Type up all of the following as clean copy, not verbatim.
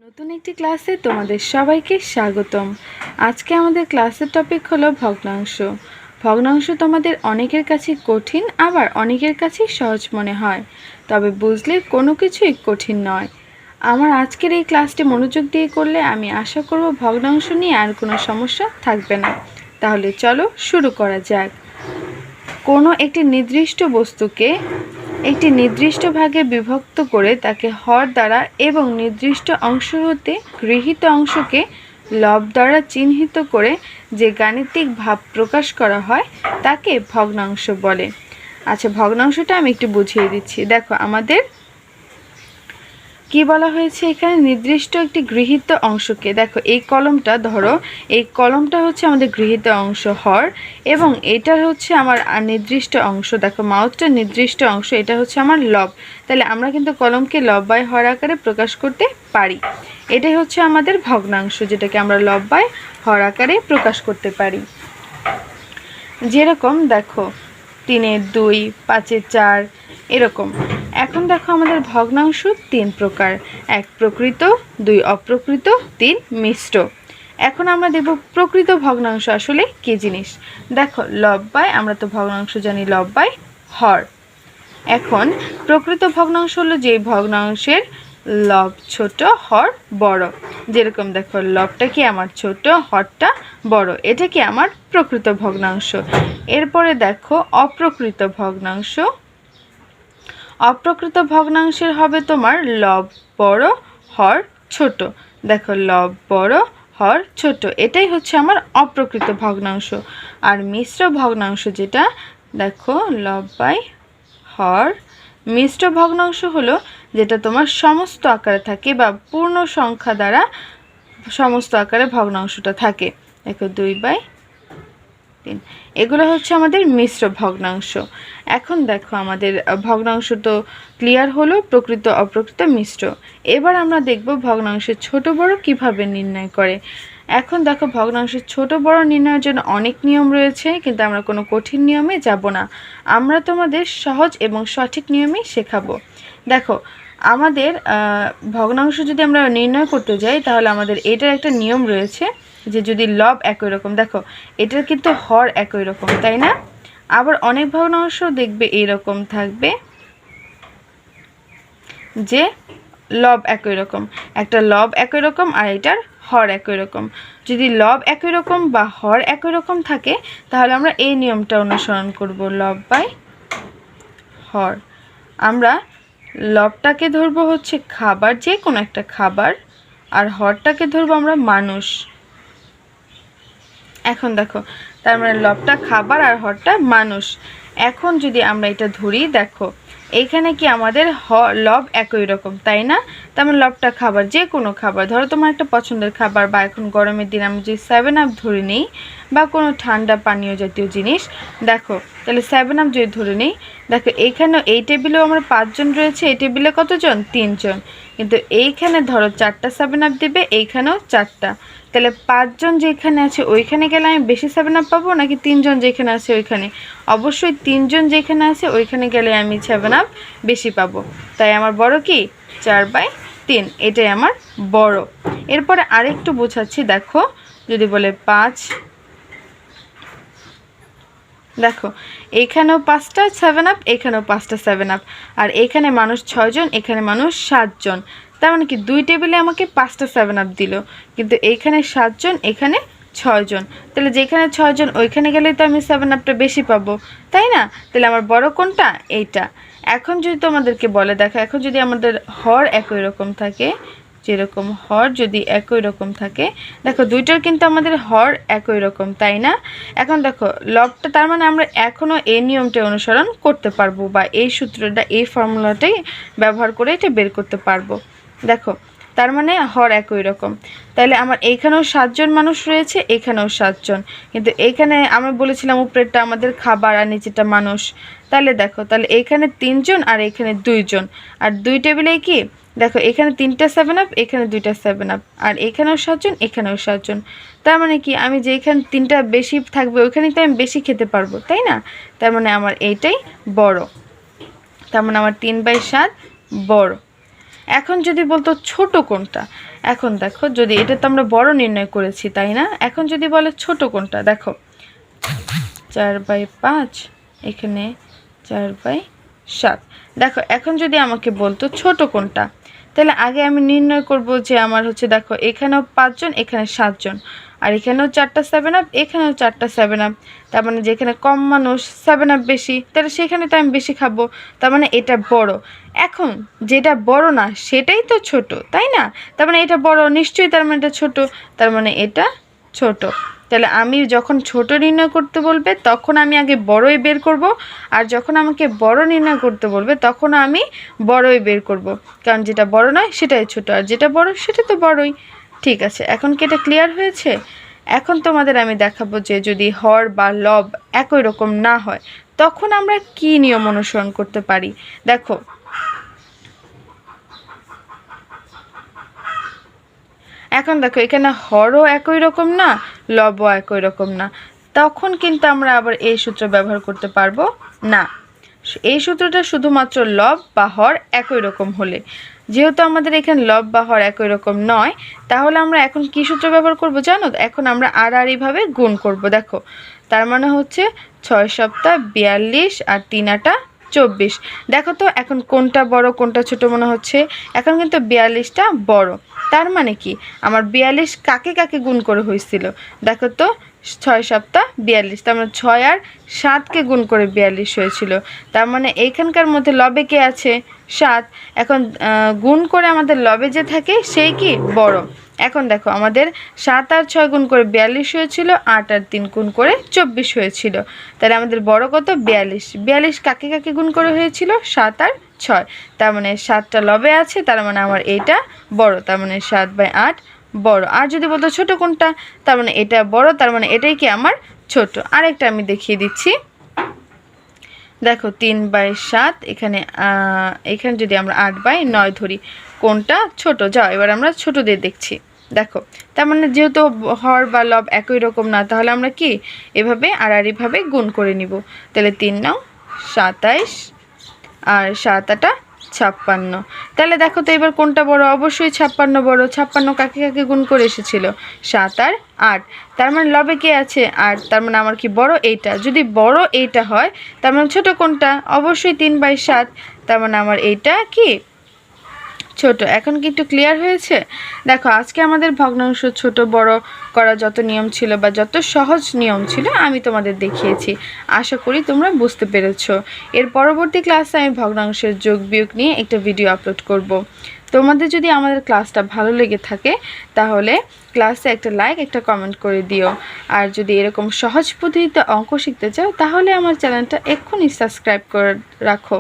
নতুন একটি ক্লাসে তোমাদের সবাইকে স্বাগতম। আজকে আমাদের ক্লাসের টপিক হলো ভগ্নাংশ। ভগ্নাংশ তোমাদের অনেকের কাছে কঠিন, আবার অনেকের কাছে সহজ মনে হয়, তবে বুঝলে কোনো কিছুই কঠিন নয়। আমার আজকের এই ক্লাসটি মনোযোগ দিয়ে করলে আমি আশা করব ভগ্নাংশ নিয়ে আর কোনো সমস্যা থাকবে না। তাহলে চলো শুরু করা যাক। কোনো একটি নির্দিষ্ট বস্তুকে একটি নির্দিষ্ট ভাগে বিভক্ত করে তাকে হর দ্বারা এবং নির্দিষ্ট অংশ হতে গৃহীত অংশকে লব দ্বারা চিহ্নিত করে যে গাণিতিক ভাব প্রকাশ করা হয় তাকে ভগ্নাংশ বলে। আচ্ছা, ভগ্নাংশটা আমি একটু বুঝিয়ে দিচ্ছি। দেখো, আমাদের কি বলা হয়েছে এখানে, নির্দিষ্ট একটি গৃহীত অংশকে, দেখো এই কলমটা ধরো, এই কলমটা হচ্ছে আমাদের গৃহীত অংশ হর, এবং এটার হচ্ছে আমার নির্দিষ্ট অংশ, দেখো মাউসটা নির্দিষ্ট অংশ, এটা হচ্ছে আমার লব। তাহলে আমরা কিন্তু কলমকে লব বাই হর আকারে প্রকাশ করতে পারি। এটাই হচ্ছে আমাদের ভগ্নাংশ, যেটাকে আমরা লব বাই হর আকারে প্রকাশ করতে পারি। যেরকম দেখো 3-এর 2, 5-এর 4 এরকম। এখন দেখো আমাদের ভগ্নাংশ 3 প্রকার, 1 প্রকৃত, 2 অপ্রকৃত, 3 মিশ্র। এখন আমরা দেখব প্রকৃত ভগ্নাংশ আসলে কী জিনিস। দেখো লব বাই, আমরা তো ভগ্নাংশ জানি লব বাই হর। এখন প্রকৃত ভগ্নাংশ হলো যে ভগ্নাংশের লব ছোট হর বড়। যেরকম দেখো লবটা কি আমার ছোট, হরটা বড়, এটা কি আমার প্রকৃত ভগ্নাংশ। এরপরে দেখো অপ্রকৃত ভগ্নাংশ। অপ্রকৃত ভগ্নাংশের হবে তোমার লব বড় হর ছোট। দেখো লব বড় হর ছোট, এটাই হচ্ছে আমার অপ্রকৃত ভগ্নাংশ। আর মিশ্র ভগ্নাংশ যেটা, দেখো লব বাই হর। মিশ্র ভগ্নাংশ হলো যেটা তোমার সমস্ত আকারে থাকে বা পূর্ণ সংখ্যা দ্বারা সমস্ত আকারে ভগ্নাংশটা থাকে। দেখো 2/3, এগুলো হচ্ছে আমাদের মিশ্র ভগ্নাংশ। এখন দেখো আমাদের ভগ্নাংশ তো ক্লিয়ার হলো, প্রকৃত অপ্রকৃত মিশ্র। এবার আমরা দেখব ভগ্নাংশের ছোট বড় কিভাবে নির্ণয় করে। এখন দেখো ভগ্নাংশের ছোট বড় নির্ণয়ের জন্য অনেক নিয়ম রয়েছে, কিন্তু আমরা কোনো কঠিন নিয়মে যাব না, আমরা তোমাদের সহজ এবং সঠিক নিয়মেই শেখাবো। দেখো আমাদের ভগ্নাংশ যদি আমরা নির্ণয় করতে যাই, তাহলে আমাদের এটার একটা নিয়ম রয়েছে যে যদি লব একই রকম, দেখো এটার কিন্তু হর একই রকম, তাই না? আবার অনেক ভগ্নাংশ দেখবে এইরকম থাকবে যে লব একই রকম, একটা লব একই রকম আর এটার হর একই রকম। যদি লব একই রকম বা হর একই রকম থাকে, তাহলে আমরা এই নিয়মটা অনুসরণ করব, লব বাই হর। আমরা লবটাকে ধরবো হচ্ছে খাবার, যে কোনো একটা খাবার, আর হরটাকে ধরবো আমরা মানুষ। এখন দেখো তার মানে লবটা খাবার আর হরটা মানুষ। এখন যদি আমরা এটা ধরি, দেখো এইখানে কি আমাদের লব একই রকম, তাই না? তার মানে লবটা খাবার, যে কোনো খাবার, ধরো তোমার একটা পছন্দের খাবার, বা এখন গরমের দিন আমি যদি 7 আপ ধরে নিই বা কোনো ঠান্ডা পানীয় জাতীয় জিনিস, দেখো তাহলে 7 আপ যদি ধরে নিই, দেখো এইখানেও এই টেবিলেও আমার 5 জন রয়েছে, এই টেবিলে কতজন? 3 জন। কিন্তু এইখানে ধরো 4টা 7 আপ দেবে, এইখানেও 4টা, তাহলে 5 জন যেখানে আছে ওইখানে গেলে আমি বেশি 7 আপ পাবো, নাকি 3 জন যেখানে আছে ওইখানে? অবশ্যই 3 জন যেখানে আছে ওইখানে গেলে আমি 7 আপ বেশি পাবো। তাই আমার বড় কি 4/3, এটাই আমার বড়। এরপরে আরেকটু বোঝাচ্ছি, দেখো যদি বলে 5, দেখো এইখানেও 5টা 7 আপ, এখানেও 5টা 7 আপ, আর এখানে মানুষ 6 জন, এখানে মানুষ 7 জন। তার মানে কি 2 টেবিলে আমাকে 5টা 7 আপ দিল, কিন্তু এইখানে 7 জন, এখানে 6 জন। তাহলে যেখানে 6 জন ওইখানে গেলেই তো আমি 7 আপটা বেশি পাবো, তাই না? তাহলে আমার বড় কোনটা? এইটা। এখন যদি তোমাদেরকে বলে, দেখো এখন যদি আমাদের হর একই রকম থাকে, যেরকম হর যদি একই রকম থাকে, দেখো দুইটার কিন্তু আমাদের হর একই রকম, তাই না? এখন দেখো লবটা, তার মানে আমরা এখনও এই নিয়মটা অনুসরণ করতে পারবো, বা এই সূত্রটা, এই ফর্মুলাটাই ব্যবহার করে এটা বের করতে পারবো। দেখো তার মানে হর একই রকম, তাহলে আমার এইখানেও 7 জন মানুষ রয়েছে, এখানেও 7 জন, কিন্তু এইখানে আমি বলেছিলাম উপরেরটা আমাদের খাবার আর নিচেরটা মানুষ। তাহলে দেখো তাহলে এইখানে 3 জন আর এখানে 2 জন, আর 2 টেবিলে কি, দেখো এখানে 3টা 7 আপ, এখানে 2টা 7 আপ, আর এখানেও 7 জন, এখানেও 7 জন। তার মানে কি আমি যেখানে 3টা বেশি থাকবে ওইখানেই তো আমি বেশি খেতে পারবো, তাই না? তার মানে আমার এইটাই বড়, তার মানে আমার 3/7 বড়। এখন যদি বলতো ছোট কোনটা, এখন দেখো যদি এটা তো আমরা বড় নির্ণয় করেছি তাই না, এখন যদি বলে ছোট কোনটা, দেখো 4/5 এখানে 4/7। দেখো এখন যদি আমাকে বলতো ছোট কোনটা, তাহলে আগে আমি নির্ণয় করব যে আমার হচ্ছে দেখো এখানেও 5 জন, এখানে 7 জন, আর এখানেও 4টা 7 আপ, এখানেও 4টা 7 আপ। তার মানে যেখানে কম মানুষ 7 আপ বেশি, তাহলে সেখানে তো আমি বেশি খাবো, তার মানে এটা বড়। এখন যেটা বড় না সেটাই তো ছোট, তাই না? তার মানে এটা বড় নিশ্চয়ই, তার মানে এটা ছোট, তার মানে এটা ছোট। তাহলে আমি যখন ছোট নির্ণয় করতে বলবে তখন আমি আগে বড়ই বের করব, আর যখন আমাকে বড় নির্ণয় করতে বলবে তখন আমি বড়ই বের করব, কারণ যেটা বড় নয় সেটাই ছোট, আর যেটা বড় সেটা তো বড়ই। ঠিক আছে, এখন কি এটা ক্লিয়ার হয়েছে? এখন তোমাদের আমি দেখাবো যে যদি হর বা লব একই রকম না হয় তখন আমরা কি নিয়ম অনুসরণ করতে পারি। দেখো এখন দেখো এখানে হরও একই রকম না, লবও একই রকম না, তখন কিন্তু আমরা আবার এই সূত্র ব্যবহার করতে পারবো না। এই সূত্রটা শুধুমাত্র লব বা হর একই রকম হলে, যেহেতু আমাদের এখানে লব বা হর একই রকম নয়, তাহলে আমরা এখন কি সূত্র ব্যবহার করব জানো? এখন আমরা আড়াআড়িভাবে গুণ করব। দেখো তার মানে হচ্ছে 6 সপ্তাহ 42 আর 3 আটা 24। দেখো তো এখন কোনটা বড় কোনটা ছোট মনে হচ্ছে? এখন কিন্তু 42টা বড়। তার মানে কি আমার 42 কাকে কাকে গুণ করে হয়েছিল? দেখো তো 6 সপ্তাহ 42, তার মানে 6 আর 7কে গুণ করে 42 হয়েছিল। তার মানে এইখানকার মধ্যে লবে কে আছে? 7। এখন গুণ করে আমাদের লবে যে থাকে সেই কি বড়। এখন দেখো আমাদের 7 আর 6 গুণ করে 42 হয়েছিল, 8 আর 3 গুণ করে 24 হয়েছিল। তাহলে আমাদের বড় কত? 42। 42 কাকে কাকে গুণ করে হয়েছিল? 7 আর 6। তার মানে 7টা লবে আছে, তার মানে আমার এইটা বড়, তার মানে 7/8 বড়। আর যদি বলতো ছোট কোনটা, তার মানে এটা বড়, তার মানে এটাই কি আমার ছোট। আরেকটা আমি দেখিয়ে দিচ্ছি। দেখো 3/7, এখানে এখানে যদি আমরা 8/9 ধরি, কোনটা ছোট? যাও এবার আমরা ছোটদের দেখছি। দেখো তার মানে যেহেতু হর বা লব একই রকম না, তাহলে আমরা কি এভাবে আড়াআড়িভাবে গুণ করে নিব। তাহলে 3×9 27 আর 7×8 56। তাহলে দেখো তো এবার কোনটা বড়? অবশ্যই 56 বড়। 56 কাকে কাকে গুণ করে এসেছিল? 7 আর 8। তার মানে লবে কে আছে? 8। তার মানে আমার কি বড় এইটা। যদি বড় এইটা হয় তার মানে ছোট কোনটা? অবশ্যই 3/7। তার মানে আমার এইটা কি ছোট। এখন কি একটু ক্লিয়ার হয়েছে? দেখো আজকে আমাদের ভগ্নাংশ ছোট বড় করা যত নিয়ম ছিল বা যত সহজ নিয়ম ছিল আমি তোমাদের দেখিয়েছি। আশা করি তোমরা বুঝতে পেরেছো। এর পরবর্তী ক্লাসে আমি ভগ্নাংশের যোগ বিয়োগ নিয়ে একটা ভিডিও আপলোড করব। তোমাদের যদি আমাদের ক্লাসটা ভালো লেগে থাকে তাহলে ক্লাসে একটা লাইক একটা কমেন্ট করে দিও। আর যদি এরকম সহজ পদ্ধতিতে অঙ্ক শিখতে চাও তাহলে আমার চ্যানেলটা এক্ষুনি সাবস্ক্রাইব করে রাখো।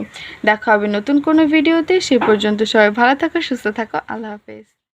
দেখা হবে নতুন কোনো ভিডিওতে। সে পর্যন্ত সবাই ভালো থাকো, সুস্থ থাকো। আল্লাহ হাফেজ।